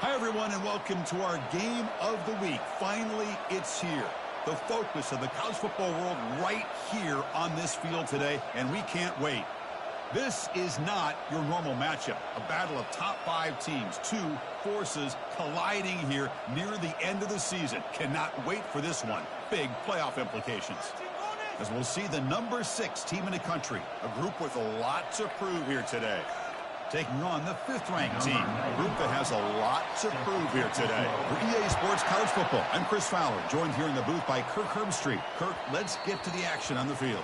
Hi, everyone, and welcome to our game of the week. Finally, it's here. The focus of the college football world right here on this field today, and we can't wait. This is not your normal matchup, a battle of top 5 teams, 2 forces colliding here near the end of the season. Cannot wait for this one. Big playoff implications. As we'll see the number 6 team in the country, a group with a lot to prove here today. Taking on the 5th-ranked team, a group that has a lot to prove here today. For EA Sports College Football, I'm Chris Fowler, joined here in the booth by Kirk Herbstreit. Kirk, let's get to the action on the field.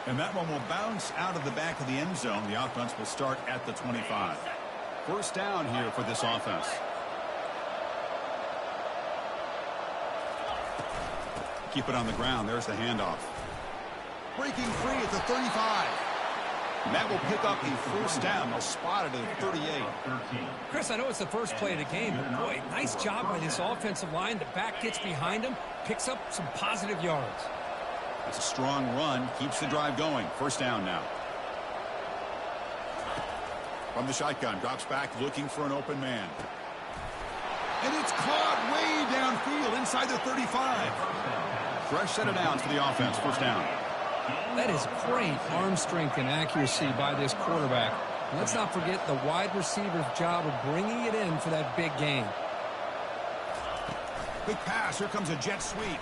And that one will bounce out of the back of the end zone. The offense will start at the 25. First down here for this offense. Keep it on the ground. There's the handoff. Breaking free at the 35. And that will pick up a first down. They'll spot it at the 38. Chris, I know it's the first play of the game, but boy, nice job by this offensive line. The back gets behind him, picks up some positive yards. That's a strong run. Keeps the drive going. First down now. From the shotgun, drops back looking for an open man. And it's caught way downfield inside the 35. Fresh set of downs for the offense. First down. That is great arm strength and accuracy by this quarterback. Let's not forget the wide receiver's job of bringing it in for that big gain. Big pass. Here comes a jet sweep.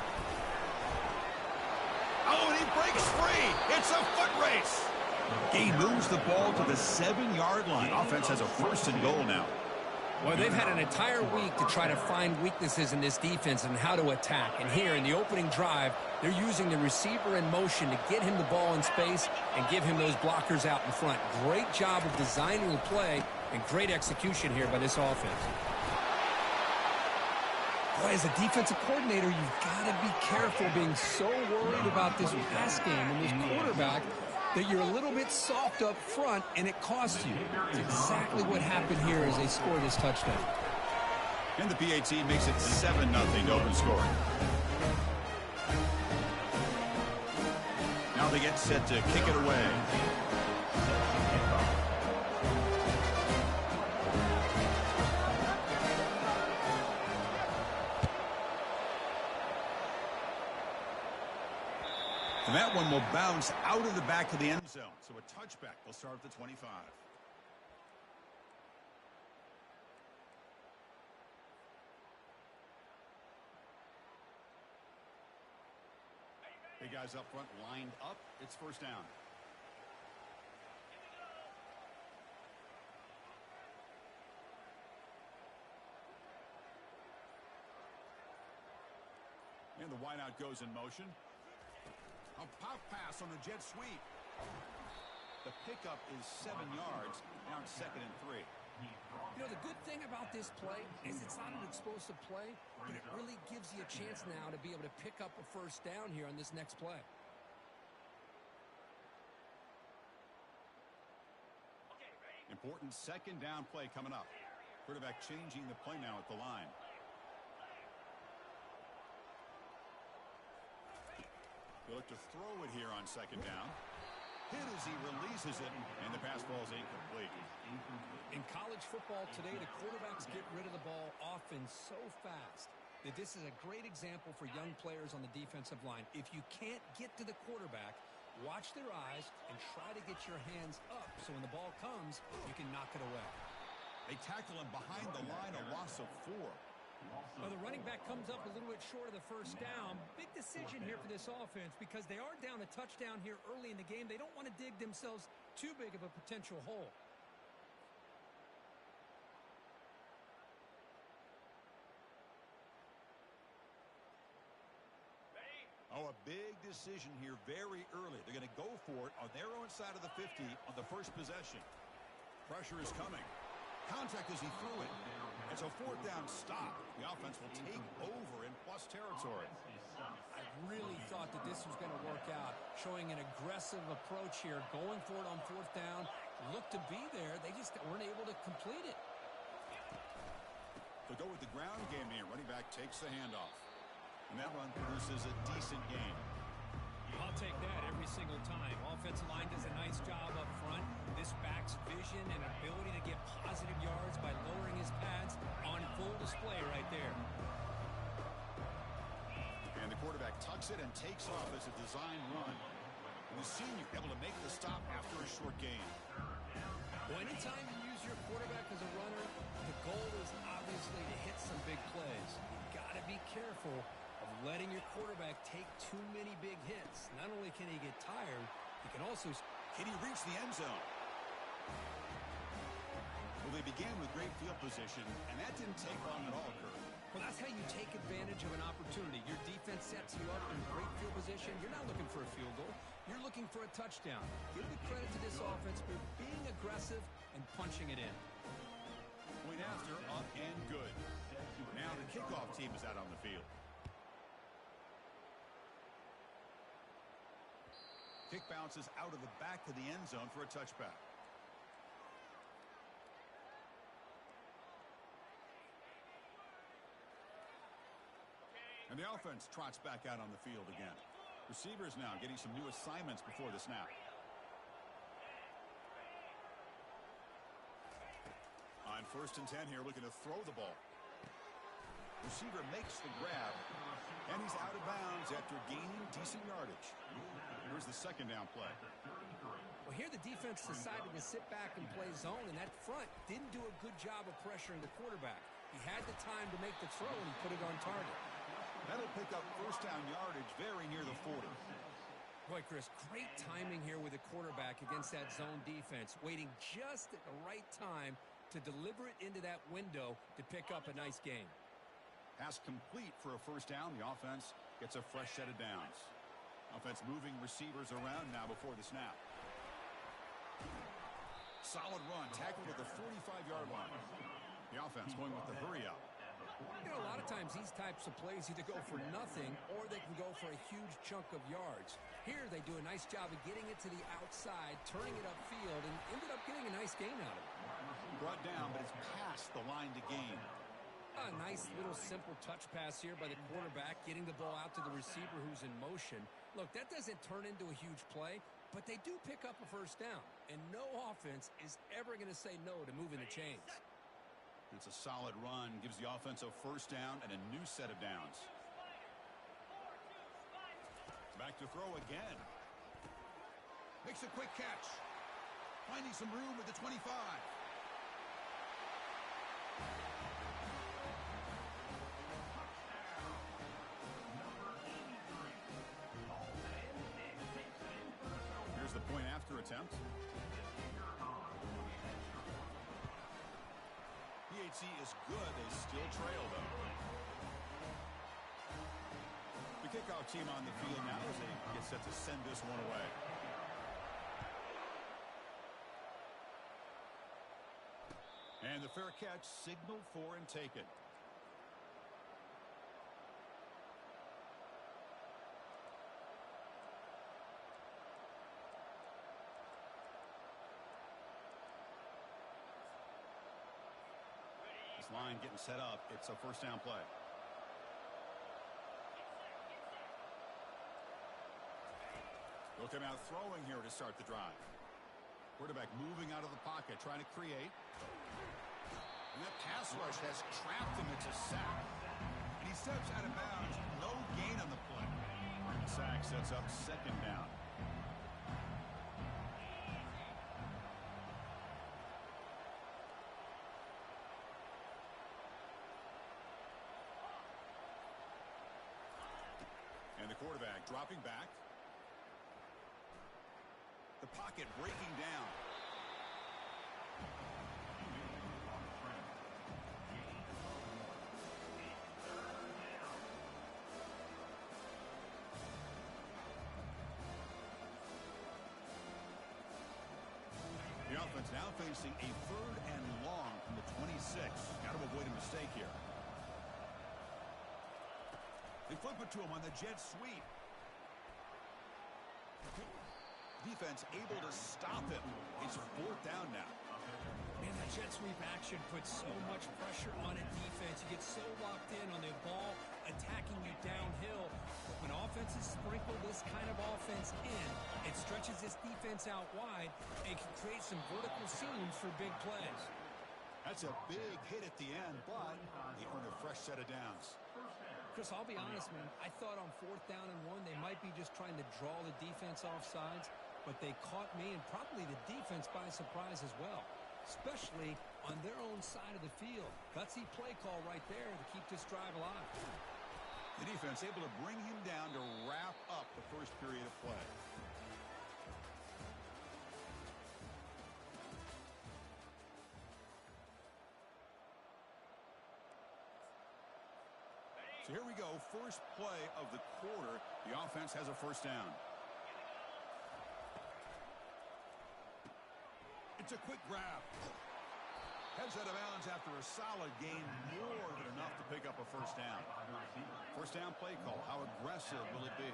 Oh, and he breaks free. It's a foot race. He moves the ball to the 7-yard line. Offense has a first and goal now. Well, they've had an entire week to try to find weaknesses in this defense and how to attack. And here in the opening drive, they're using the receiver in motion to get him the ball in space and give him those blockers out in front. Great job of designing the play and great execution here by this offense. Boy, as a defensive coordinator, you've got to be careful being so worried about this pass game and this quarterback that you're a little bit soft up front, and it costs you. It's exactly what happened here as they score this touchdown. And the PAT makes it 7-0 open scoring. Now they get set to kick it away. And that one will bounce out of the back of the end zone. So a touchback will start at the 25. Big guys up front lined up. It's first down. And the wideout goes in motion. A pop pass on the jet sweep. The pickup is 7 yards. Now it's 2nd and 3. You know, the good thing about this play is it's not an explosive play, but it really gives you a chance now to be able to pick up a first down here on this next play. Important 2nd down play coming up. Quarterback changing the play now at the line. He'll look to throw it here on 2nd down. Hit as he releases it, and the pass ball is incomplete. In college football today, the quarterbacks get rid of the ball often so fast that this is a great example for young players on the defensive line. If you can't get to the quarterback, watch their eyes and try to get your hands up so when the ball comes, you can knock it away. They tackle him behind the line, a loss of 4. Well, the running back comes up a little bit short of the first down. Big decision here for this offense because they are down a touchdown here early in the game. They don't want to dig themselves too big of a potential hole. Oh, a big decision here very early. They're going to go for it on their own side of the 50 on the first possession. Pressure is coming. Contact as he threw it. It's a 4th down stop. The offense will take over in plus territory. I really thought that this was going to work out, showing an aggressive approach here, going for it on 4th down. Looked to be there. They just weren't able to complete it. They'll go with the ground game here. Running back takes the handoff. And that run produces a decent gain. I'll take that every single time. Offensive line does a nice job up front. This back's vision and ability to get positive yards by lowering his pads on full tucks it and takes off as a design run. And the senior able to make the stop after a short gain. Well, anytime you use your quarterback as a runner, the goal is obviously to hit some big plays. You've got to be careful of letting your quarterback take too many big hits. Not only can he get tired, he can also... Can he reach the end zone? Well, they began with great field position, and that didn't take long at all, Kurt. Well, that's how you take advantage of an opportunity. Your defense sets you up in great field position. You're not looking for a field goal. You're looking for a touchdown. Give the credit to this offense for being aggressive and punching it in. Point after, up and good. Now the kickoff team is out on the field. Kick bounces out of the back of the end zone for a touchback. And the offense trots back out on the field again. Receivers now getting some new assignments before the snap. On 1st and 10 here, looking to throw the ball. Receiver makes the grab, and he's out of bounds after gaining decent yardage. Here's the 2nd down play. Well, here the defense decided to sit back and play zone, and that front didn't do a good job of pressuring the quarterback. He had the time to make the throw, and he put it on target. That'll pick up 1st down yardage very near the 40. Boy, Chris, great timing here with the quarterback against that zone defense, waiting just at the right time to deliver it into that window to pick up a nice gain. Pass complete for a 1st down. The offense gets a fresh set of downs. Offense moving receivers around now before the snap. Solid run, tackled at the 45-yard line. The offense going with the hurry up. You know, a lot of times these types of plays either go for nothing or they can go for a huge chunk of yards. Here they do a nice job of getting it to the outside, turning it upfield, and ended up getting a nice gain out of it. Brought down, but it's past the line to gain. A nice little simple touch pass here by the quarterback, getting the ball out to the receiver who's in motion. Look, that doesn't turn into a huge play, but they do pick up a 1st down, and no offense is ever going to say no to moving the chains. It's a solid run, gives the offense a 1st down and a new set of downs. Back to throw again. Makes a quick catch. Finding some room at the 25. Here's the point after attempt. PHC is good. They still trail, though. The kickoff team on the field now as they get set to send this one away. And the fair catch signaled for and taken. This line getting set up. It's a 1st down play. They'll come out throwing here to start the drive. Quarterback moving out of the pocket, trying to create. And that pass rush has trapped him. It's a sack. And he steps out of bounds. No gain on the play. Sack sets up 2nd down. And the quarterback dropping back. The pocket breaking down. The offense now facing a 3rd and long from the 26. Got to avoid a mistake here. They flip it to him on the jet sweep. Defense able to stop him. It's 4th down now. Man, that jet sweep action puts so much pressure on a defense. You get so locked in on the ball attacking you downhill. But when offenses sprinkle this kind of offense in, it stretches this defense out wide and can create some vertical seams for big plays. That's a big hit at the end, but they earn a fresh set of downs. Chris, I'll be honest, man. I thought on 4th down and 1, they might be just trying to draw the defense off sides, but they caught me and probably the defense by surprise as well, especially on their own side of the field. Gutsy play call right there to keep this drive alive. The defense able to bring him down to wrap up the first period of play. So here we go, first play of the quarter. The offense has a first down. It's a quick grab. Heads out of bounds after a solid gain, more than enough to pick up a first down. First down play call. How aggressive will it be?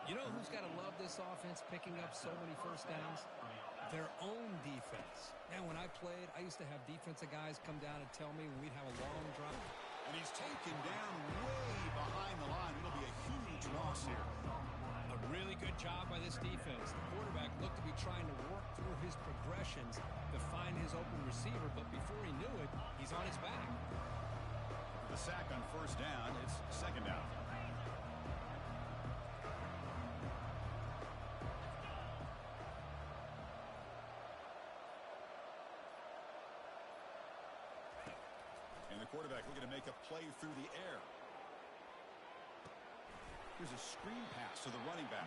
You know who's got to love this offense picking up so many first downs? Their own defense. Man, when I played, I used to have defensive guys come down and tell me when we'd have a long drive. And he's taken down way behind the line. It'll be a huge loss here. A really good job by this defense. The quarterback looked to be trying to work through his progressions to find his open receiver, but before he knew it, he's on his back. The sack on first down. It's second down. And the quarterback looking to make a play through the air. Here's a screen pass to the running back.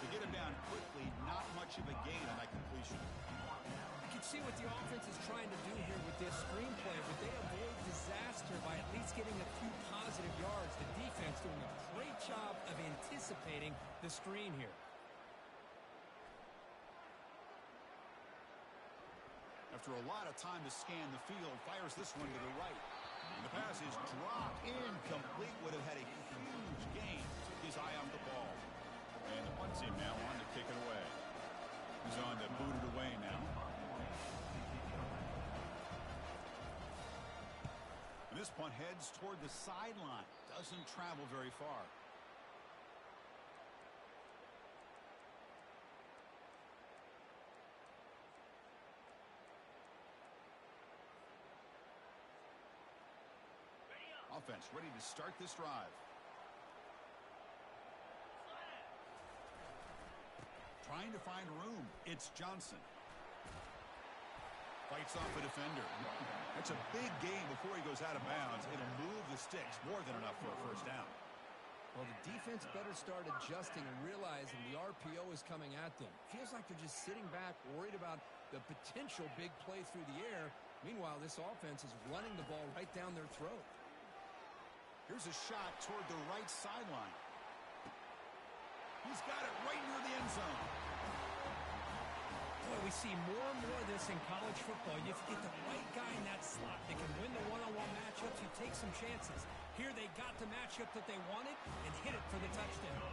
To get him down quickly, not much of a gain on that completion. You can see what the offense is trying to do here with this screenplay, but they avoid disaster by at least getting a few positive yards. The defense doing a great job of anticipating the screen here. After a lot of time to scan the field, fires this one to the right. And the pass is dropped incomplete. Would have had a huge gain. Took his eye off the ball. And the punt team now on to kick it away. He's on to boot it away now. And this punt heads toward the sideline. Doesn't travel very far. Offense ready to start this drive. Trying to find room. It's Johnson. Fights off a defender. That's a big gain before he goes out of bounds. It'll move the sticks. More than enough for a first down. Well, the defense better start adjusting and realizing the RPO is coming at them. Feels like they're just sitting back, worried about the potential big play through the air. Meanwhile, this offense is running the ball right down their throat. Here's a shot toward the right sideline. He's got it right near the end zone. Boy, we see more and more of this in college football. You get the right guy in that slot. They can win the one-on-one matchups. You take some chances. Here they got the matchup that they wanted and hit it for the touchdown.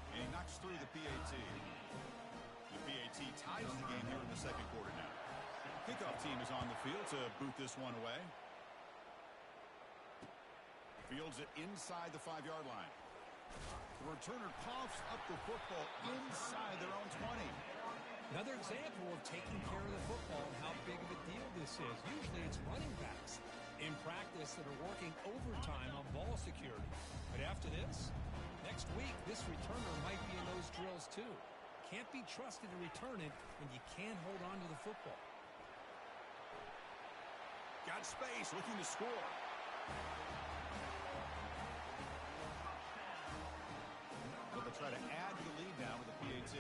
And he knocks through the PAT. The PAT ties the game here in the second quarter now. Kickoff team is on the field to boot this one away. Fields it inside the 5-yard line. The returner coughs up the football inside their own 20. Another example of taking care of the football and how big of a deal this is. Usually it's running backs in practice that are working overtime on ball security. But after this, next week, this returner might be in those drills too. Can't be trusted to return it when you can't hold on to the football. Got space, looking to score. They'll try to add to the lead now with the PAT.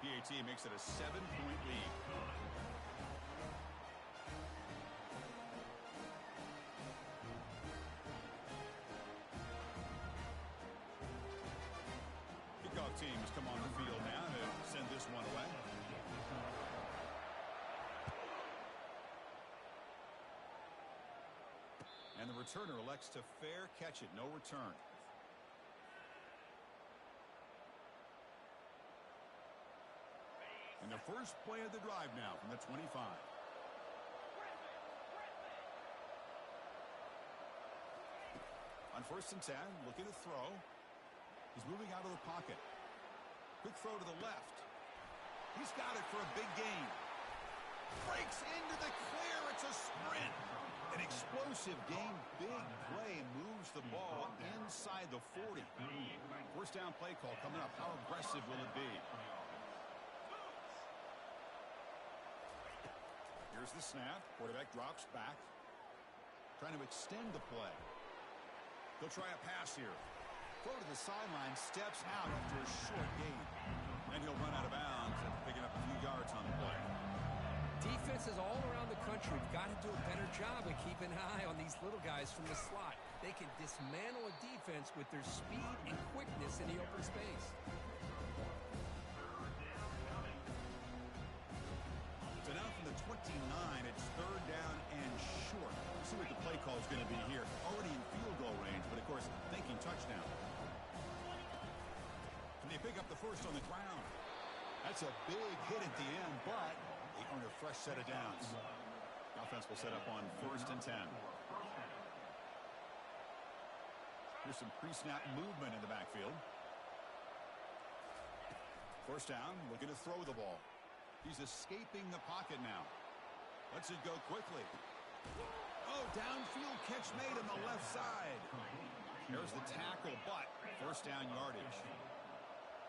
PAT makes it a 7-point lead. Kickoff team has come on the field now to send this one away. And the returner elects to fair catch it. No return. And the first play of the drive now from the 25. On 1st and 10, looking to throw. He's moving out of the pocket. Quick throw to the left. He's got it for a big gain. Breaks into the clear. It's a sprint. An explosive game, big play, moves the ball inside the 40. First down play call coming up. How aggressive will it be? Here's the snap. Quarterback drops back. Trying to extend the play. They'll try a pass here. Throw to the sideline, steps out after a short gain. And he'll run out of bounds after picking up a few yards on the play. Defenses all around the country have got to do a better job of keeping an eye on these little guys from the slot. They can dismantle a defense with their speed and quickness in the open space. So now from the 29, it's third down and short. Let's see what the play call is going to be here. Already in field goal range, but of course, thinking touchdown. Can they pick up the first on the ground? That's a big hit at the end, but they earn a fresh set of downs. The offense will set up on 1st and 10. Here's some pre-snap movement in the backfield. First down, looking to throw the ball. He's escaping the pocket now. Lets it go quickly. Oh, downfield catch made on the left side. There's the tackle, but first down yardage.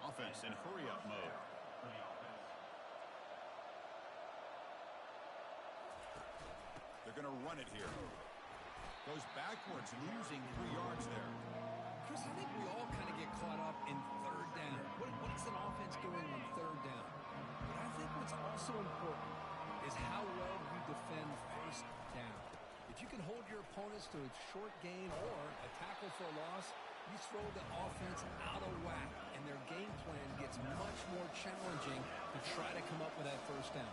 Offense in hurry-up mode. They're going to run it here. Goes backwards, losing 3 yards there. Chris, I think we all kind of get caught up in third down. What is an offense doing on third down? But I think what's also important is how well you defend first down. If you can hold your opponents to a short gain or a tackle for a loss, you throw the offense out of whack, and their game plan gets much more challenging to try to come up with that first down.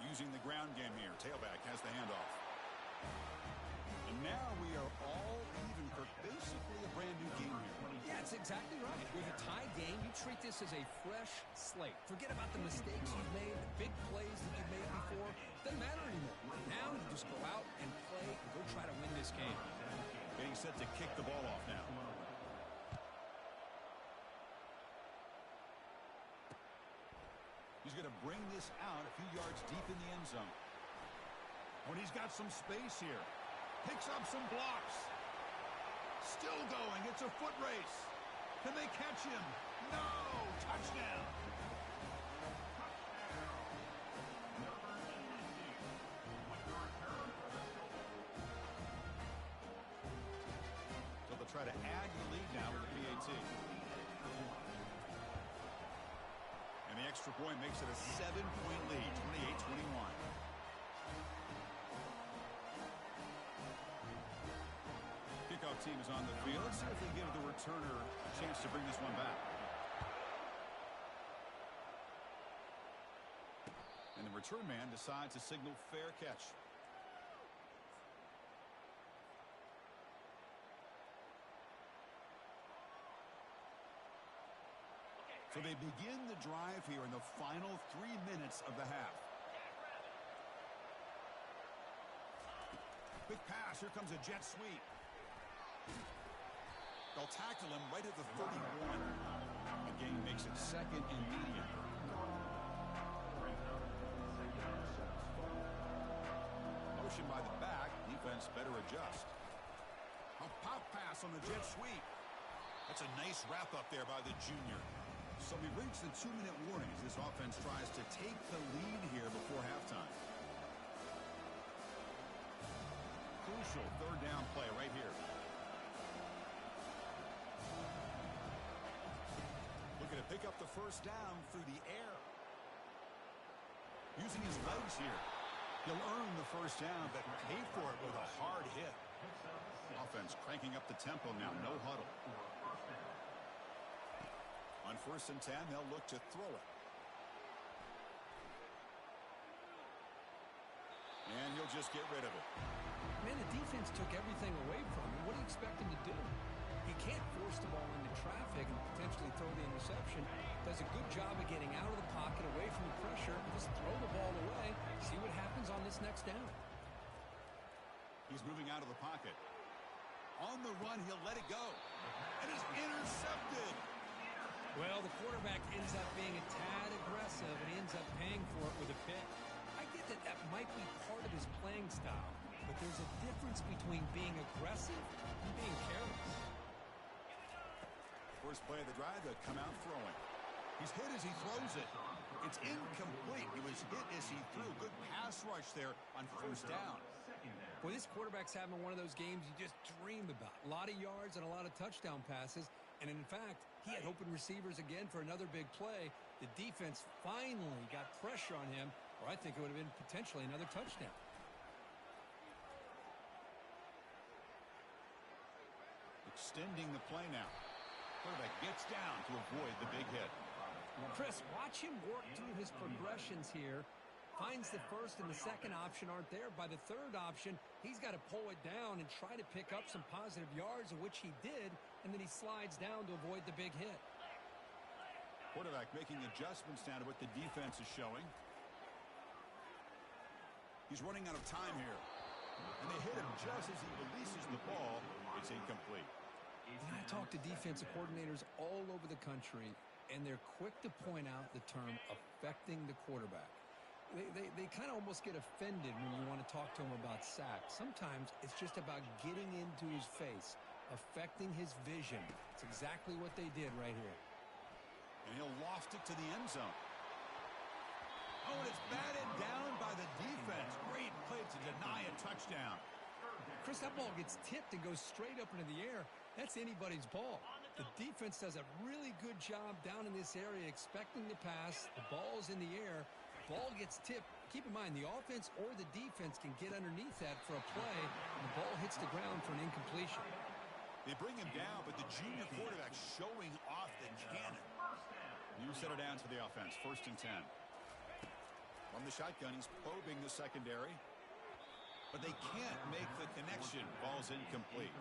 Using the ground game here. Tailback has the handoff. And now we are all even for basically a brand new game here. Yeah, that's exactly right. With a tie game, you treat this as a fresh slate. Forget about the mistakes you've made, the big plays that you've made before. Doesn't matter anymore. Now you just go out and play and go try to win this game. Getting set to kick the ball off now. He's going to bring this out a few yards deep in the end zone. When he's got some space here. Picks up some blocks. Still going. It's a foot race. Can they catch him? No! Touchdown! So they'll try to add the lead now with the PAT. And the extra point makes it a 7-point lead, 28-21. Kickoff team is on the field. Let's see if they give the returner a chance to bring this one back. And the return man decides to signal fair catch. So they begin the drive here in the final 3 minutes of the half. Big pass. Here comes a jet sweep. They'll tackle him right at the 31. The game makes it 2nd and medium. Motion by the back. Defense better adjust. A pop pass on the jet sweep. That's a nice wrap up there by the junior. So we reach the 2-minute warning as this offense tries to take the lead here before halftime. Crucial third down play right here. Looking to pick up the first down through the air. Using his legs here. He'll earn the first down, but pay for it with a hard hit. Offense cranking up the tempo now. No huddle. On 1st and 10, they'll look to throw it. And he'll just get rid of it. Man, the defense took everything away from him. What do you expect him to do? He can't force the ball into traffic and potentially throw the interception. Does a good job of getting out of the pocket, away from the pressure, and just throw the ball away. See what happens on this next down. He's moving out of the pocket. On the run, he'll let it go. And it's intercepted. intercepted. Well, the quarterback ends up being a tad aggressive, and he ends up paying for it with a pick. I get that that might be part of his playing style, but there's a difference between being aggressive and being careless. First play of the drive, to come out throwing. He's hit as he throws it. It's incomplete. He was hit as he threw. Good pass rush there on first down. Boy, this quarterback's having one of those games you just dream about. A lot of yards and a lot of touchdown passes. And in fact, he had open receivers again for another big play. The defense finally got pressure on him, or I think it would have been potentially another touchdown. Extending the play now. Quarterback gets down to avoid the big hit. Chris, watch him work through his progressions here. Finds the first and the second option aren't there. By the third option, he's got to pull it down and try to pick up some positive yards, of which he did, and then he slides down to avoid the big hit. Quarterback making adjustments now to what the defense is showing. He's running out of time here. And they hit him just as he releases the ball. It's incomplete. I talk to defensive coordinators all over the country, and they're quick to point out the term affecting the quarterback. They kind of almost get offended when you want to talk to them about sacks. Sometimes it's just about getting into his face, affecting his vision. It's exactly what they did right here. And he'll loft it to the end zone. Oh, and it's batted down by the defense. Great play to deny a touchdown. Chris, that ball gets tipped and goes straight up into the air. That's anybody's ball. The defense does a really good job down in this area expecting the pass. The ball's in the air. Ball gets tipped. Keep in mind, the offense or the defense can get underneath that for a play, and the ball hits the ground for an incompletion. They bring him down, but the junior quarterback showing off the cannon. You set it down to the offense. 1st and 10. From the shotgun, he's probing the secondary. But they can't make the connection. Ball's incomplete.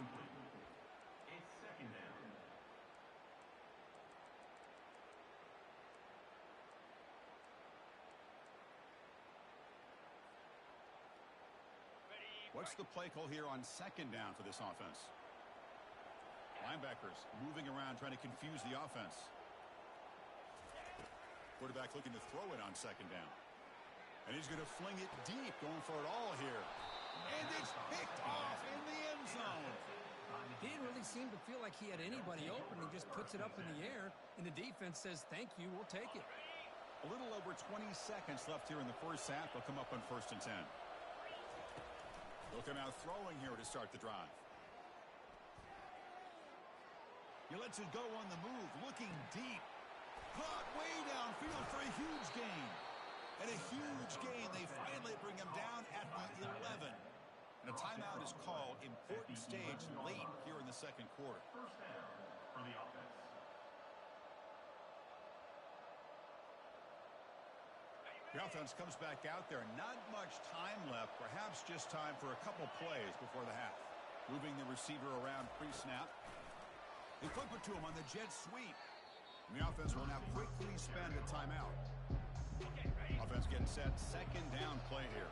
It's 2nd down. What's the play call here on 2nd down for this offense? Linebackers moving around, trying to confuse the offense. Quarterback looking to throw it on 2nd down. And he's going to fling it deep, going for it all here. And it's picked off in the end zone. He didn't really seem to feel like he had anybody open. He just puts it up in the air, and the defense says, thank you, we'll take it. A little over 20 seconds left here in the first half. They'll come up on 1st and 10. They'll come out throwing here to start the drive. He lets it go on the move, looking deep. Caught way downfield for a huge gain. And a huge gain. They finally bring him down at the 11. And a timeout is called. Important stage late here in the 2nd quarter. 1st down for the offense. The offense comes back out there. Not much time left. Perhaps just time for a couple plays before the half. Moving the receiver around pre-snap. They flip it to him on the jet sweep. And the offense will now quickly spend a timeout. Offense getting set. 2nd down play here.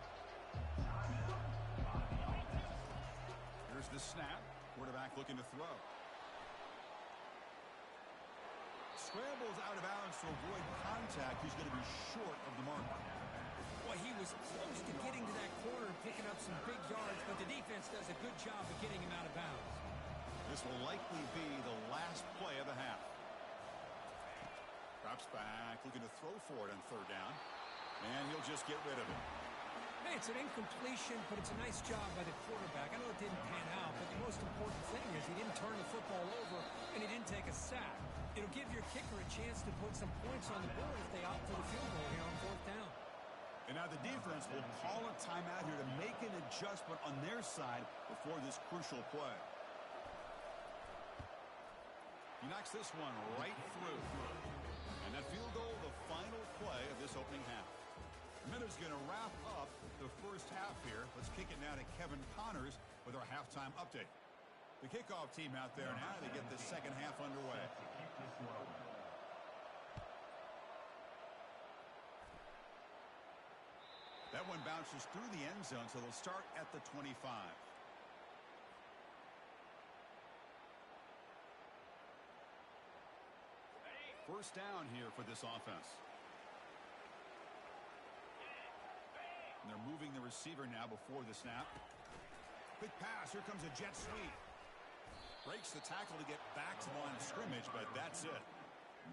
Here's the snap. Quarterback looking to throw. Scrambles out of bounds to avoid contact. He's going to be short of the mark. Boy, he was close to getting to that corner and picking up some big yards, but the defense does a good job of getting him out of bounds. This will likely be the last play of the half. Drops back, looking to throw for it on 3rd down. And he'll just get rid of it. Hey, it's an incompletion, but it's a nice job by the quarterback. I know it didn't pan out, but the most important thing is he didn't turn the football over and he didn't take a sack. It'll give your kicker a chance to put some points on the board if they opt for the field goal here on 4th down. And now the defense will call a timeout here to make an adjustment on their side before this crucial play. He knocks this one right through. And that field goal, the final play of this opening half. Minutes going to wrap up the first half here. Let's kick it now to Kevin Connors with our halftime update. The kickoff team out there now. They get the 2nd half underway. That one bounces through the end zone, so they'll start at the 25. First down here for this offense. And they're moving the receiver now before the snap. Quick pass. Here comes a jet sweep. Breaks the tackle to get back to the line of scrimmage, but that's it.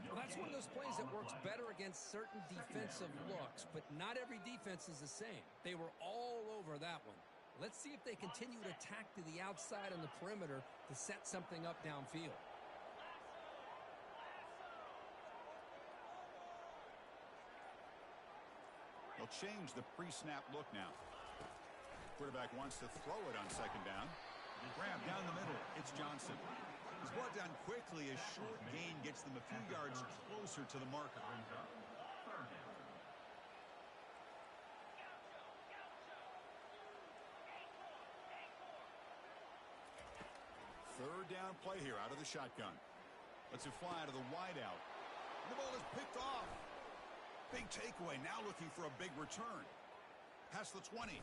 Well, that's one of those plays that works better against certain defensive looks, but not every defense is the same. They were all over that one. Let's see if they continue to attack to the outside on the perimeter to set something up downfield. They'll change the pre-snap look now. Quarterback wants to throw it on second down. Grab down the middle. It's Johnson. He's brought down quickly as short gain gets them a few yards closer to the marker. Third down play here out of the shotgun. Lets it fly out of the wideout. The ball is picked off. Big takeaway. Now looking for a big return. Past the 20.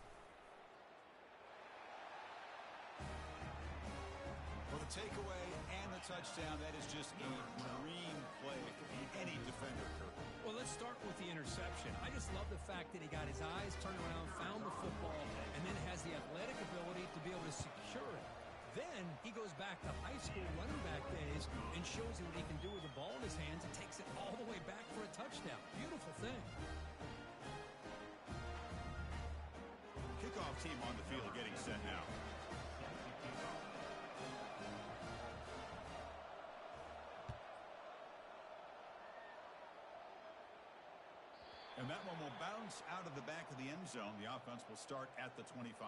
Well, the takeaway and the touchdown, that is just a dream play for any defender, Kirk. Well, let's start with the interception. I just love the fact that he got his eyes turned around, found the football, and then has the athletic ability to be able to secure it. Then he goes back to high school running back days and shows you what he can do with the ball in his hands and takes it all the way back for a touchdown. Beautiful thing. Kickoff team on the field getting set now. And that one will bounce out of the back of the end zone. The offense will start at the 25.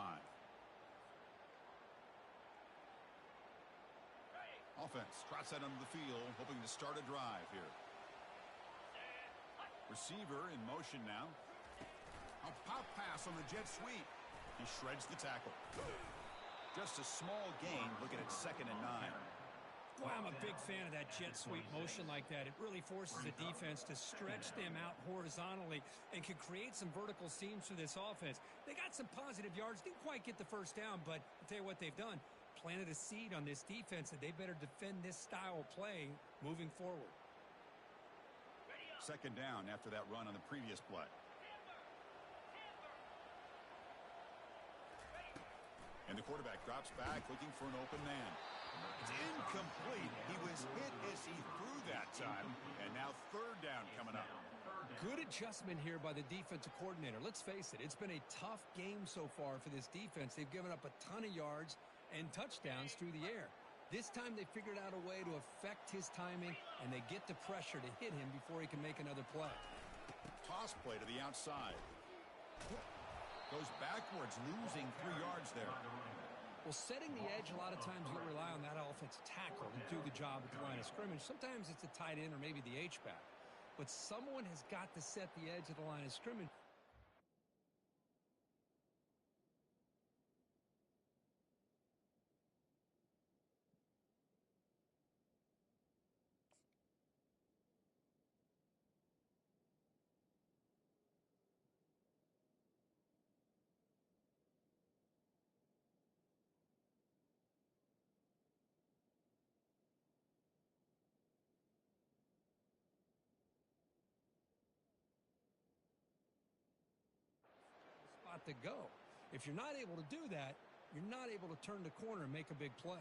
Offense trots that onto the field, hoping to start a drive here. Receiver in motion now. A pop pass on the jet sweep. He shreds the tackle. Just a small gain, looking at 2nd and 9. Well, I'm a big fan of that jet sweep motion like that. It really forces the defense to stretch them out horizontally and can create some vertical seams for this offense. They got some positive yards, didn't quite get the first down, but I'll tell you what they've done. Planted a seed on this defense, and they better defend this style of play moving forward. 2nd down after that run on the previous play. And the quarterback drops back looking for an open man. It's incomplete. He was hit as he threw that time. And now 3rd down coming up. Good adjustment here by the defensive coordinator. Let's face it, it's been a tough game so far for this defense. They've given up a ton of yards and touchdowns through the air. This time they figured out a way to affect his timing, and they get the pressure to hit him before he can make another play. Toss play to the outside. Goes backwards, losing 3 yards there. Well, setting the edge, a lot of times you'll rely on that offensive tackle to do the job at the line of scrimmage. Sometimes it's a tight end or maybe the H-back. But someone has got to set the edge of the line of scrimmage. Spot to go. If you're not able to do that, you're not able to turn the corner and make a big play.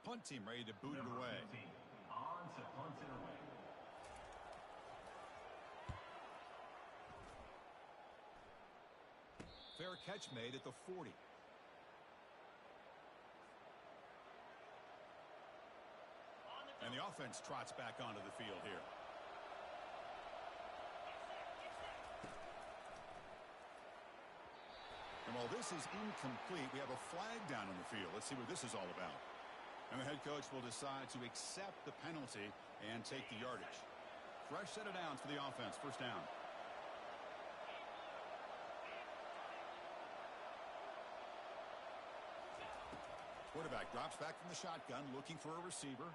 Punt team ready to boot it away. On to punt it away. Fair catch made at the 40. And the offense trots back onto the field here. And while this is incomplete, we have a flag down on the field. Let's see what this is all about. And the head coach will decide to accept the penalty and take the yardage. Fresh set of downs for the offense. 1st down. Quarterback drops back from the shotgun, looking for a receiver.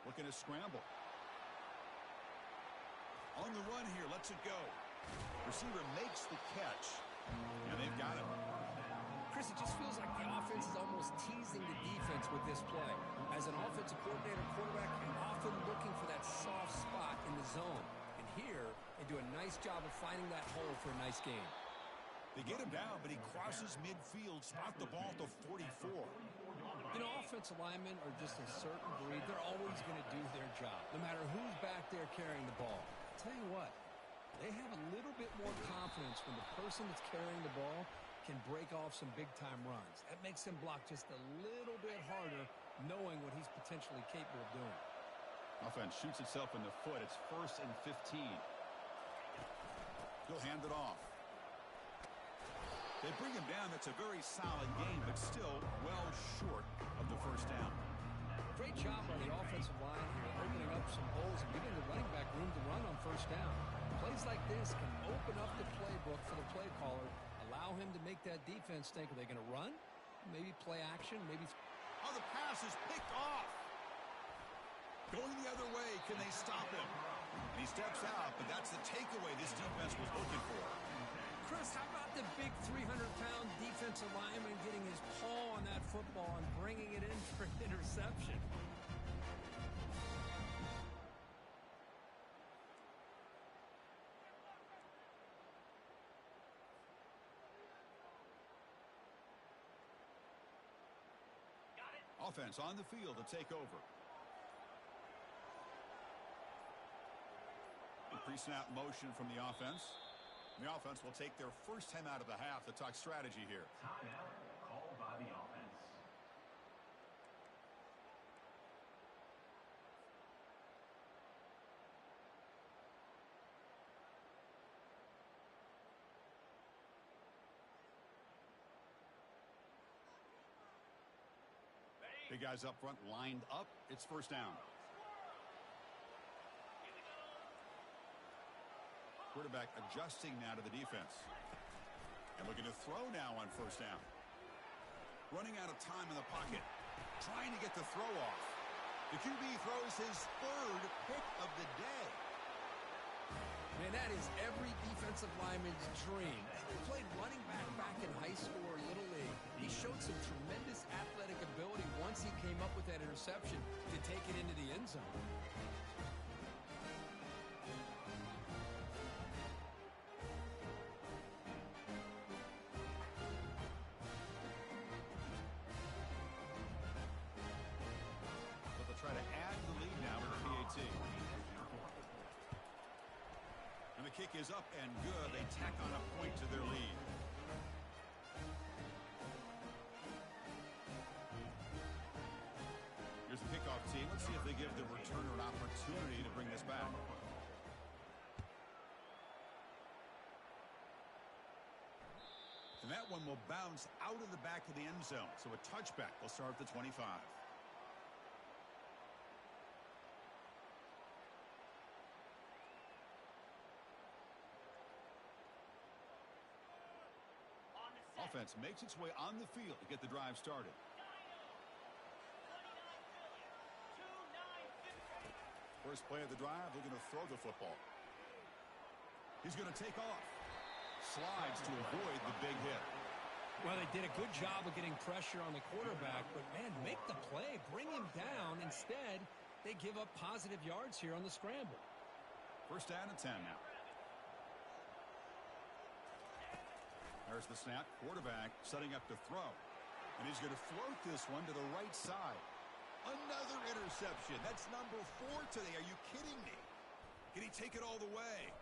Looking to scramble. On the run here, lets it go. Receiver makes the catch. And they've got him. Chris, it just feels like the offense is almost teasing relaxing the defense with this play. As an offensive coordinator, quarterback, you're often looking for that soft spot in the zone. And here, they do a nice job of finding that hole for a nice game. They get him down, but he crosses midfield, spot the ball to 44. You know, offensive linemen are just a certain breed. They're always going to do their job, no matter who's back there carrying the ball. I'll tell you what, they have a little bit more confidence when the person that's carrying the ball can break off some big-time runs. That makes him block just a little bit harder, knowing what he's potentially capable of doing. Offense shoots itself in the foot. It's 1st and 15. He'll hand it off. They bring him down. That's a very solid game, but still well short of the first down. Great job on the offensive line here, opening up some holes and giving the running back room to run on first down. Plays like this can open up the playbook for the play caller, allow him to make that defense think, are they going to run? Maybe play action, maybe... Oh, the pass is picked off. Going the other way, can they stop him? And he steps out, but that's the takeaway this defense was looking for. Chris, how about the big 300-pound defensive lineman getting his paw on that football and bringing it in for an interception? Offense on the field to take over. Pre-snap motion from the offense. The offense will take their first time out of the half to talk strategy here. Timeout called by the offense. Big guys up front lined up. It's first down. Quarterback adjusting now to the defense. And looking to throw now on first down. Running out of time in the pocket. Trying to get the throw off. The QB throws his 3rd pick of the day. Man, that is every defensive lineman's dream. He played running back in high school or Little League. He showed some tremendous athletic ability once he came up with that interception to take it into the end zone. Try to add the lead now with the PAT. And the kick is up and good. They tack on a point to their lead. Here's the kickoff team. Let's see if they give the returner an opportunity to bring this back. And that one will bounce out of the back of the end zone. So a touchback will start at the 25. Offense makes its way on the field to get the drive started. First play of the drive, they're going to throw the football. He's going to take off. Slides to avoid the big hit. Well, they did a good job of getting pressure on the quarterback, but, man, make the play. Bring him down. Instead, they give up positive yards here on the scramble. First down and 10 now. There's the snap. Quarterback setting up to throw. And he's going to float this one to the right side. Another interception. That's number 4 today. Are you kidding me? Can he take it all the way?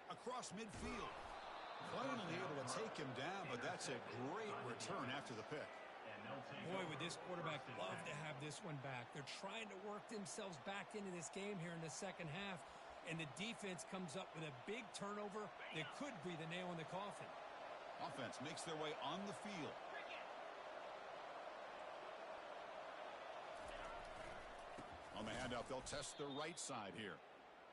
Across midfield. Finally able to take him down, but that's a great return after the pick. Boy, would this quarterback love to have this one back. They're trying to work themselves back into this game here in the second half. And the defense comes up with a big turnover that could be the nail in the coffin. Offense makes their way on the field. On the handoff, they'll test the right side here.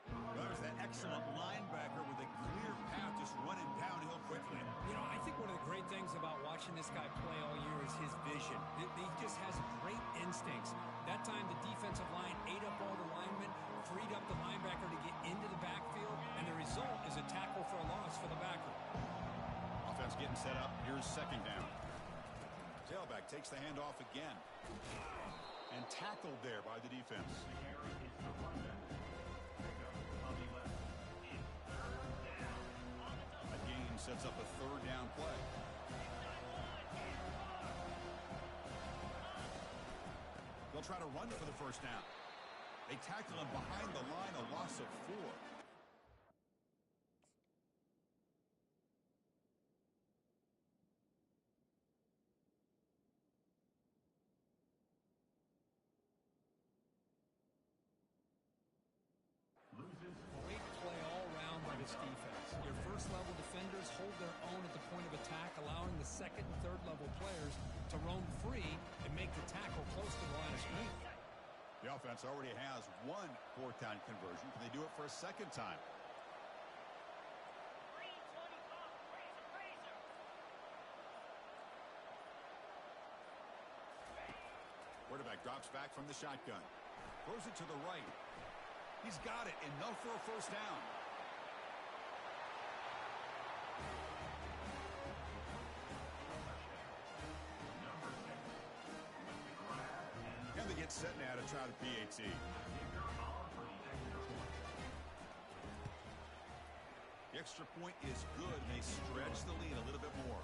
There's that excellent linebacker with a clear path just running downhill quickly. You know, I think one of the great things about watching this guy play all year is his vision. He just has great instincts. That time, the defensive line ate up all the linemen, freed up the linebacker to get into the backfield, and the result is a tackle for a loss for the backer. Offense getting set up. Here's second down. Tailback takes the handoff again. And tackled there by the defense. The carry is the runback. Pickup on the left. It's third down. A gain sets up a third down play. They'll try to run for the first down. They tackle him behind the line, a loss of 4. Great play all around by this defense. Your first-level defenders hold their own at the point of attack, allowing the second and third-level players to roam free and make the tackle close to the line of scrimmage. The offense already has one fourth-down conversion. Can they do it for a second time? Quarterback drops back from the shotgun. Throws it to the right. He's got it. Enough for a first down. And they get set now to try the PAT. The extra point is good, and they stretch the lead a little bit more.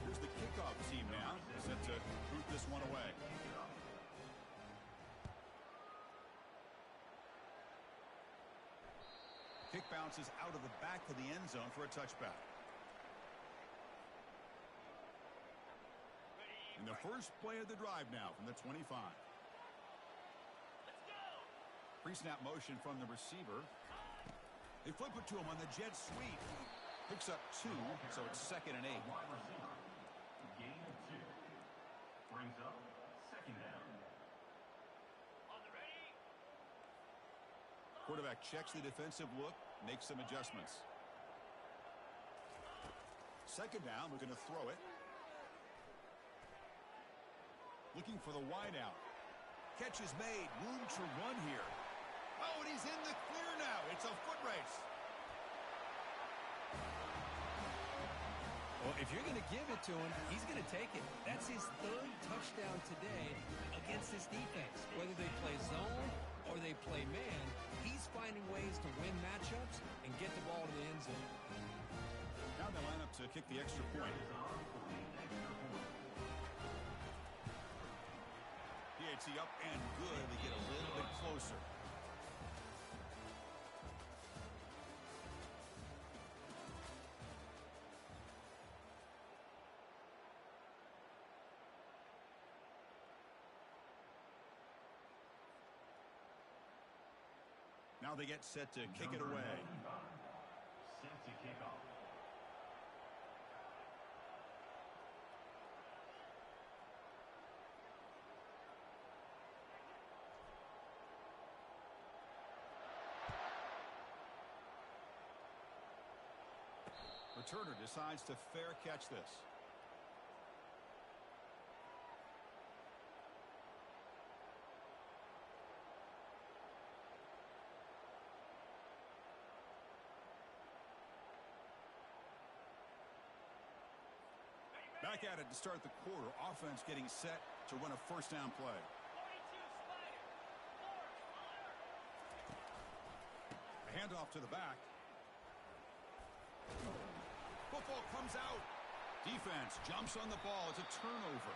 Here's the kickoff team now, set to boot this one away. Kick bounces out of the back of the end zone for a touchback. And the first play of the drive now from the 25. Pre-snap motion from the receiver. They flip it to him on the jet sweep. Picks up 2, so it's 2nd and 8. Gain of 2. Brings up 2nd down. Quarterback checks the defensive look, makes some adjustments. 2nd down, looking to throw it. Looking for the wide out. Catch is made. Room to run here. Oh, and he's in the clear now. It's a foot race. Well, if you're going to give it to him, he's going to take it. That's his 3rd touchdown today against this defense. Whether they play zone or they play man, he's finding ways to win matchups and get the ball to the end zone. Now they line up to kick the extra point. PAT up and good. They get a little bit closer. Now they get set to kick it away. Set to kick off. Returner decides to fair catch this. Back at it to start the quarter. Offense getting set to run a first down play. A handoff to the back. Football comes out. Defense jumps on the ball. It's a turnover.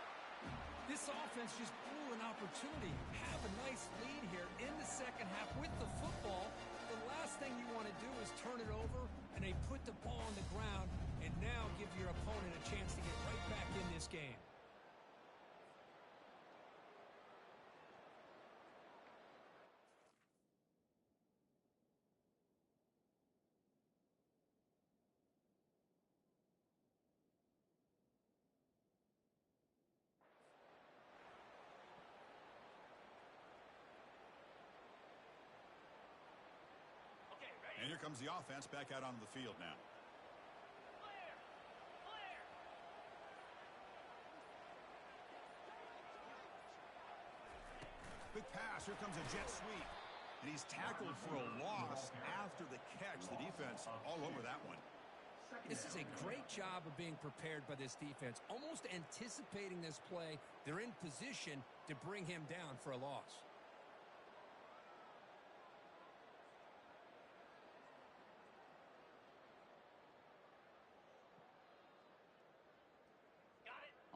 This offense just blew an opportunity. Have a nice lead here in the second half with the football. The last thing you want to do is turn it over, and they put the ball on the ground and now give your opponent a chance to get right back in this game. And here comes the offense back out onto the field now. Big pass. Here comes a jet sweep. And And he's tackled for a loss after the catch. The defense all over that one. This is a great job of being prepared by this defense. Almost anticipating this play, they're in position to bring him down for a loss.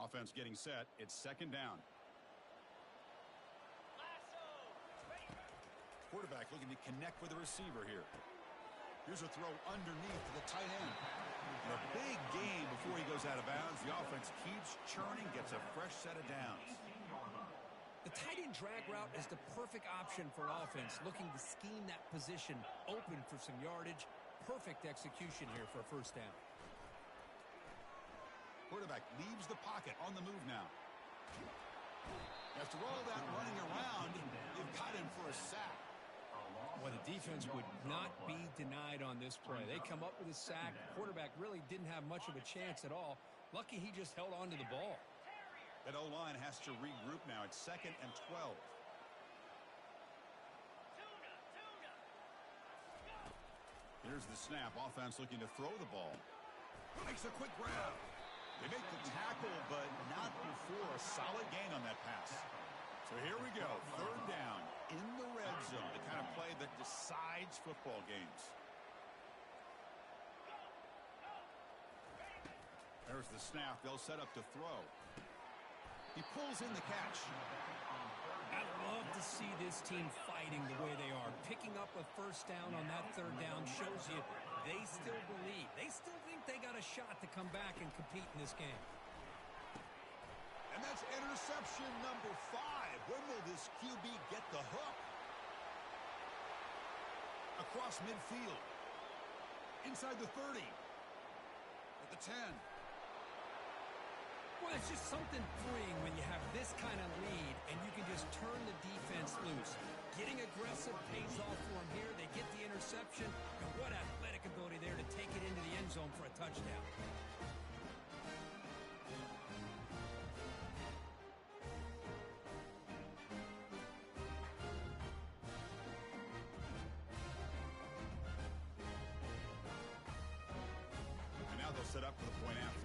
Offense getting set. It's second down. Quarterback looking to connect with the receiver here. Here's a throw underneath to the tight end. And a big game before he goes out of bounds. The offense keeps churning, gets a fresh set of downs. The tight end drag route is the perfect option for an offense looking to scheme that position open for some yardage. Perfect execution here for a first down. Quarterback leaves the pocket on the move now. After all that running around, you've got him for a sack. Well, the defense would not be denied on this play. They come up with a sack. Quarterback really didn't have much of a chance at all. Lucky he just held on to the ball. That O-line has to regroup now. It's 2nd and 12. Here's the snap. Offense looking to throw the ball. Makes a quick grab. They make the tackle, but not before a solid gain on that pass. So here we go. 3rd down in the red zone. The kind of play that decides football games. There's the snap. They'll set up to throw. He pulls in the catch. I love to see this team fighting the way they are. Picking up a first down on that 3rd down shows you they still believe. They still think they got a shot to come back and compete in this game. And that's interception number 5. When will this QB get the hook? Across midfield. Inside the 30. At the 10. Well, it's just something freeing when you have this kind of lead and you can just turn the defense loose. Getting aggressive pays off for them here. They get the interception. And what athletic ability there to take it into the end zone for a touchdown. And now they'll set up for the point after.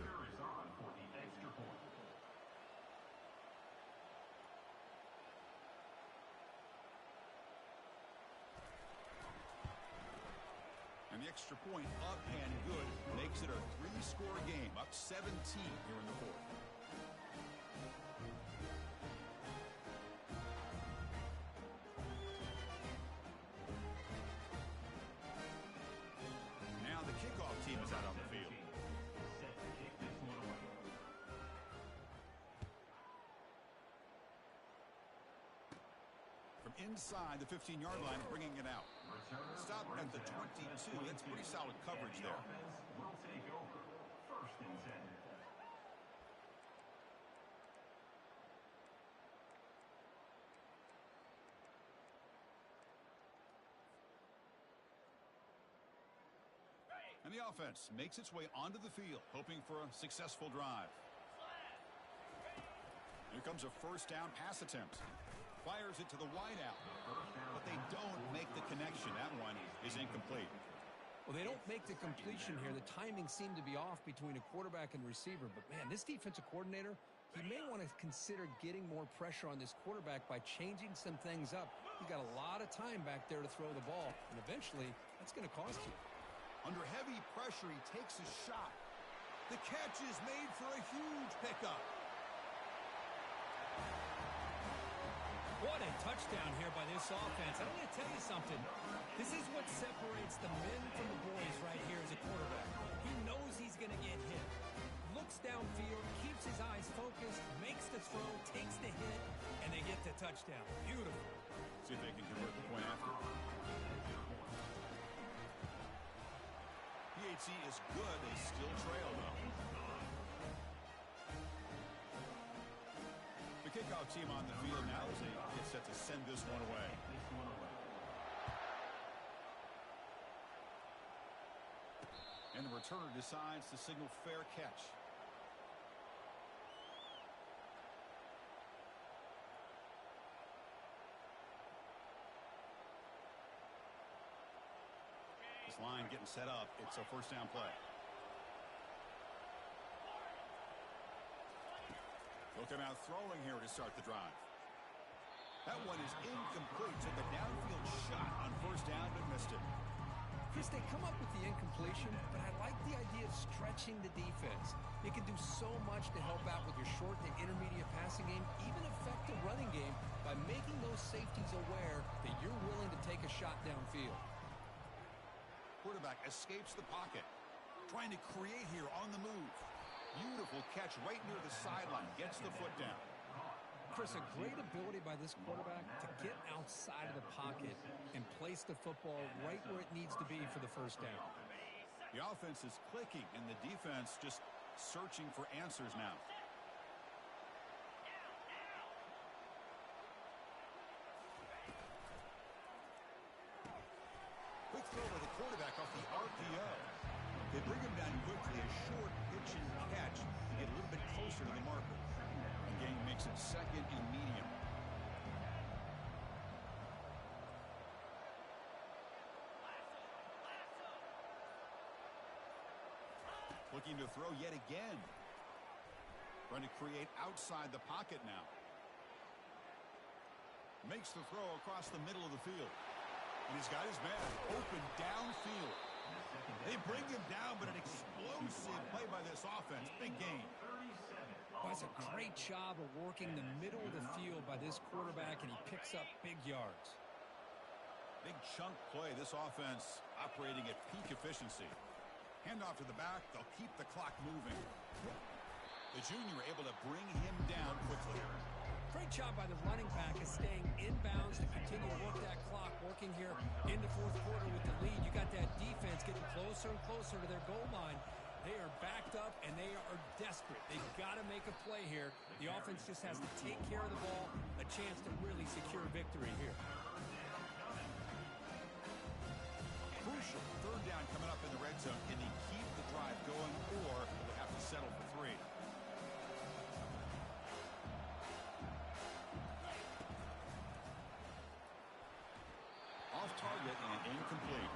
And the extra point up and good makes it a 3-score game, up 17 here in the 4th. Now the kickoff team is out on the field. From inside the 15-yard line, bringing it out. Stop at the 22. That's pretty solid coverage there. Will take over. 1st and 10. And the offense makes its way onto the field, hoping for a successful drive. Here comes a first down pass attempt. Fires it to the wideout, but they don't make the connection. That one is incomplete. Well, they don't make the completion here. The timing seemed to be off between a quarterback and receiver. But, man, this defensive coordinator, he may want to consider getting more pressure on this quarterback by changing some things up. He's got a lot of time back there to throw the ball, and eventually that's going to cost you. Under heavy pressure, he takes a shot. The catch is made for a huge pickup. What a touchdown here by this offense. I'm going to tell you something. This is what separates the men from the boys right here as a quarterback. He knows he's going to get hit. Looks downfield, keeps his eyes focused, makes the throw, takes the hit, and they get the touchdown. Beautiful. See if they can convert the point after. PHC is good. They still trail, though. The kickoff team on the field now as they get set to send this one away. And the returner decides to signal fair catch. line getting set up. It's a first down play. Looking out throwing here to start the drive. That one is incomplete. Took a downfield shot on first down, but missed it. Chris, they come up with the incompletion, but I like the idea of stretching the defense. It can do so much to help out with your short and intermediate passing game, even affect the running game by making those safeties aware that you're willing to take a shot downfield. Quarterback escapes the pocket. Trying to create here on the move. Beautiful catch right near the sideline. Gets the foot down. Chris, a great ability by this quarterback to get outside of the pocket and place the football right where it needs to be for the first down. The offense is clicking, and the defense just searching for answers now. Quick throw by the quarterback off the RPO. They bring him down quickly. A short pitch and catch to get a little bit closer to the marker. The game makes it second and medium. Looking to throw yet again. Trying to create outside the pocket now. Makes the throw across the middle of the field. And he's got his man open downfield. They bring him down, but an explosive play by this offense. Big gain. Well, it's a great job of working the middle of the field by this quarterback, and he picks up big yards. Big chunk play. This offense operating at peak efficiency. Handoff to the back. They'll keep the clock moving. The junior able to bring him down quickly. Great job by the running back of staying inbounds to continue to work that clock, working here in the fourth quarter with the lead. You got that defense getting closer and closer to their goal line. They are backed up, and they are desperate. They've got to make a play here. The offense just has to take care of the ball, a chance to really secure victory here. Crucial third down coming up in the red zone. Can they keep the drive going, or will they have to settle for three? Off target and incomplete.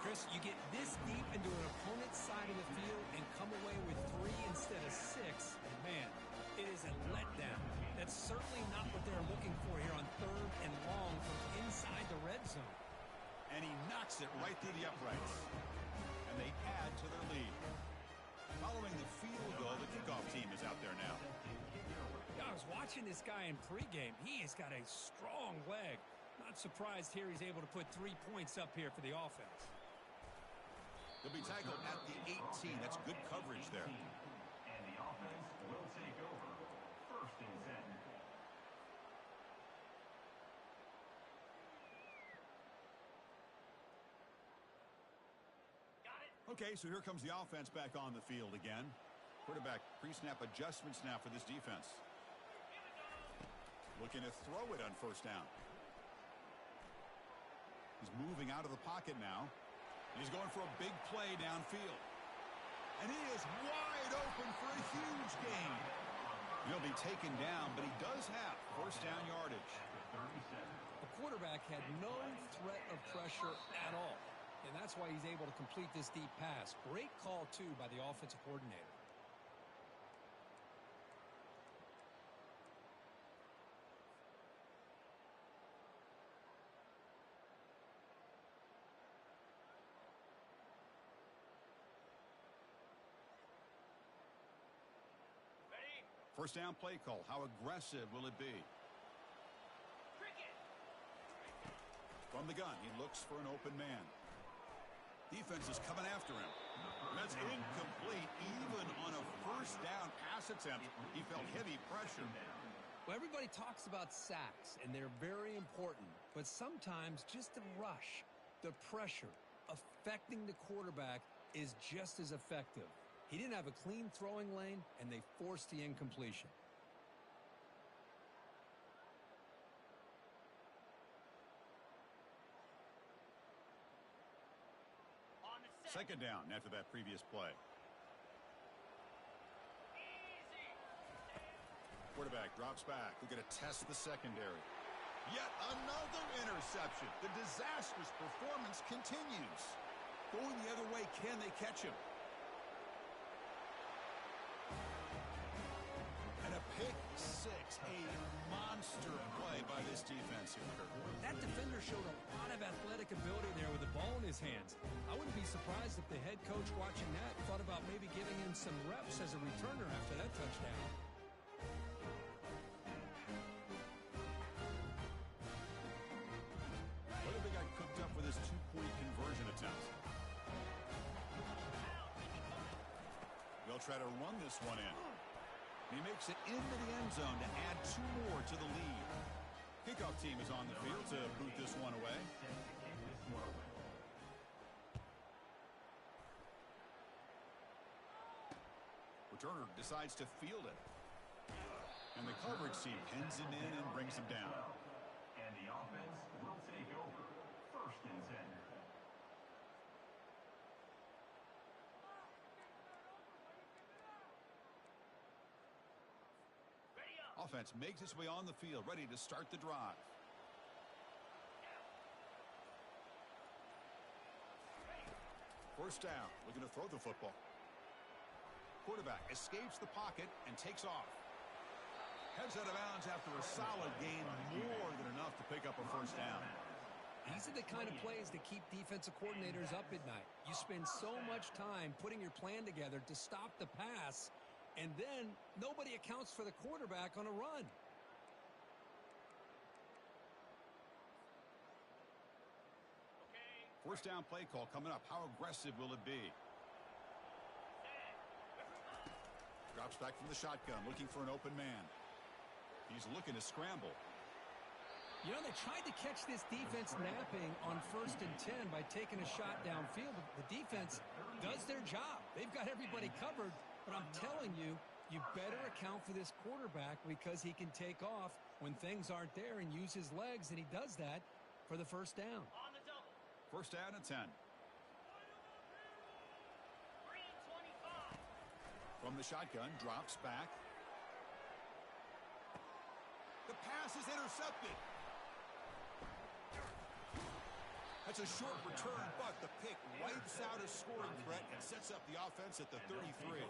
Chris, you get this deep into an opponent's side of the field and come away with 3 instead of 6. And man, it is a letdown. That's certainly not what they're looking for here on third and long from inside the red zone. And he knocks it right through the uprights. And they add to their lead. Following the field goal, the kickoff team is out there now. Yeah, I was watching this guy in pregame. He has got a strong leg. Not surprised here he's able to put 3 points up here for the offense. They'll be tackled at the 18. That's good coverage there. And the offense will take over. First and 10. Okay, so here comes the offense back on the field again. Quarterback pre-snap adjustments now for this defense. Looking to throw it on first down. He's moving out of the pocket now. He's going for a big play downfield. And he is wide open for a huge gain. He'll be taken down, but he does have first down yardage. The quarterback had no threat of pressure at all. And that's why he's able to complete this deep pass. Great call, too, by the offensive coordinator. First down play call. How aggressive will it be? From the gun, he looks for an open man. Defense is coming after him. That's incomplete. Even on a first down pass attempt, he felt heavy pressure. Well, everybody talks about sacks, and they're very important. But sometimes just the rush, the pressure, affecting the quarterback is just as effective. He didn't have a clean throwing lane, and they forced the incompletion. Second down after that previous play. Quarterback drops back. We're going to test the secondary. Yet another interception. The disastrous performance continues. Going the other way, can they catch him? And a pick six, a monster play by this defense here, Kirk. That defender showed a lot of athletic ability there with the ball in his hands. I wouldn't be surprised if the head coach watching that thought about maybe giving him some reps as a returner after that touchdown. What if they got cooked up for this two-point conversion attempt? They'll try to run this one in. He makes it into the end zone to add 2 more to the lead. Kickoff team is on the field to boot this one away. Returner decides to field it. And the coverage team pins him in and brings him down. And the offense will take over. 1st and 10. Offense makes its way on the field, ready to start the drive. First down, looking to throw the football. Quarterback escapes the pocket and takes off. Heads out of bounds after a solid gain, more than enough to pick up a first down. These are the kind of plays that keep defensive coordinators up at night. You spend so much time putting your plan together to stop the pass, and then nobody accounts for the quarterback on a run. First down play call coming up. How aggressive will it be? Drops back from the shotgun, looking for an open man. He's looking to scramble. You know, they tried to catch this defense napping on 1st and 10 by taking a shot downfield. The defense does their job. They've got everybody covered, but I'm telling you, you better account for this quarterback because he can take off when things aren't there and use his legs, and he does that for the first down. First down and 10. From the shotgun, drops back. The pass is intercepted. That's a short return, but the pick wipes out a scoring threat and sets up the offense at the 33.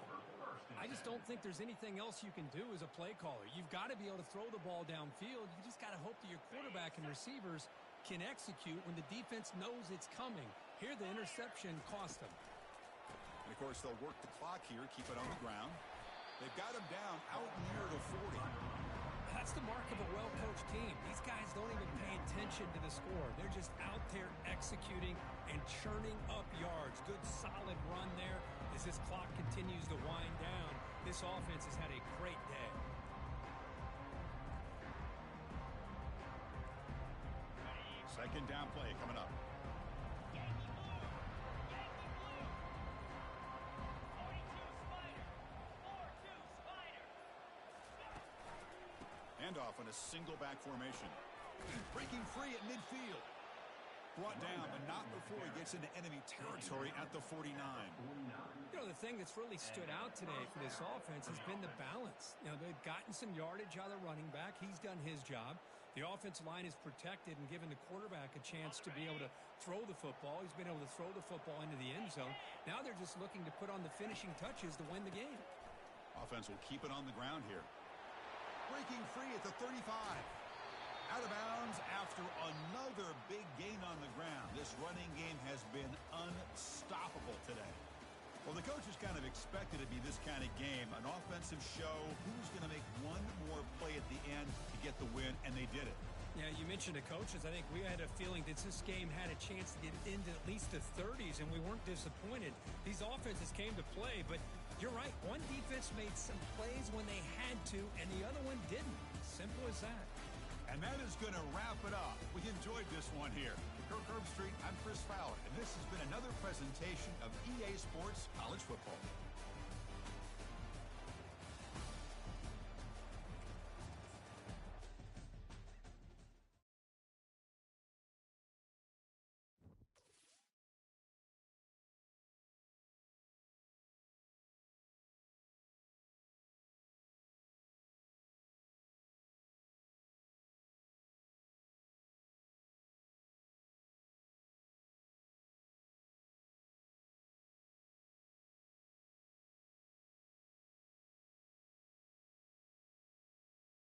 I just don't think there's anything else you can do as a play caller. You've got to be able to throw the ball downfield. You just got to hope that your quarterback and receivers can execute when the defense knows it's coming. Here, the interception cost them. And, of course, they'll work the clock here, keep it on the ground. They've got him down out near the 40. That's the mark of a well-coached team. These guys don't even pay attention to the score. They're just out there executing and churning up yards. Good, solid run there as this clock continues to wind down. This offense has had a great day. Second down play coming up. Handoff in a single back formation. Breaking free at midfield. Brought down, but not before he gets into enemy territory at the 49. You know, the thing that's really stood out today for this offense has been the balance. You know, they've gotten some yardage out of the running back. He's done his job. The offensive line is protected and given the quarterback a chance to be able to throw the football. He's been able to throw the football into the end zone. Now they're just looking to put on the finishing touches to win the game. Offense will keep it on the ground here. Breaking free at the 35. Out of bounds after another big gain on the ground. This running game has been unstoppable today. Well, the coaches kind of expected it to be this kind of game, an offensive show. Who's going to make one more play at the end to get the win, and they did it. Yeah, you mentioned the coaches. I think we had a feeling that this game had a chance to get into at least the 30s, and we weren't disappointed. These offenses came to play, but you're right. One defense made some plays when they had to, and the other one didn't. Simple as that. And that is going to wrap it up. We enjoyed this one here. For Kirk Herbstreit, I'm Chris Fowler, and this has been another presentation of EA Sports College Football.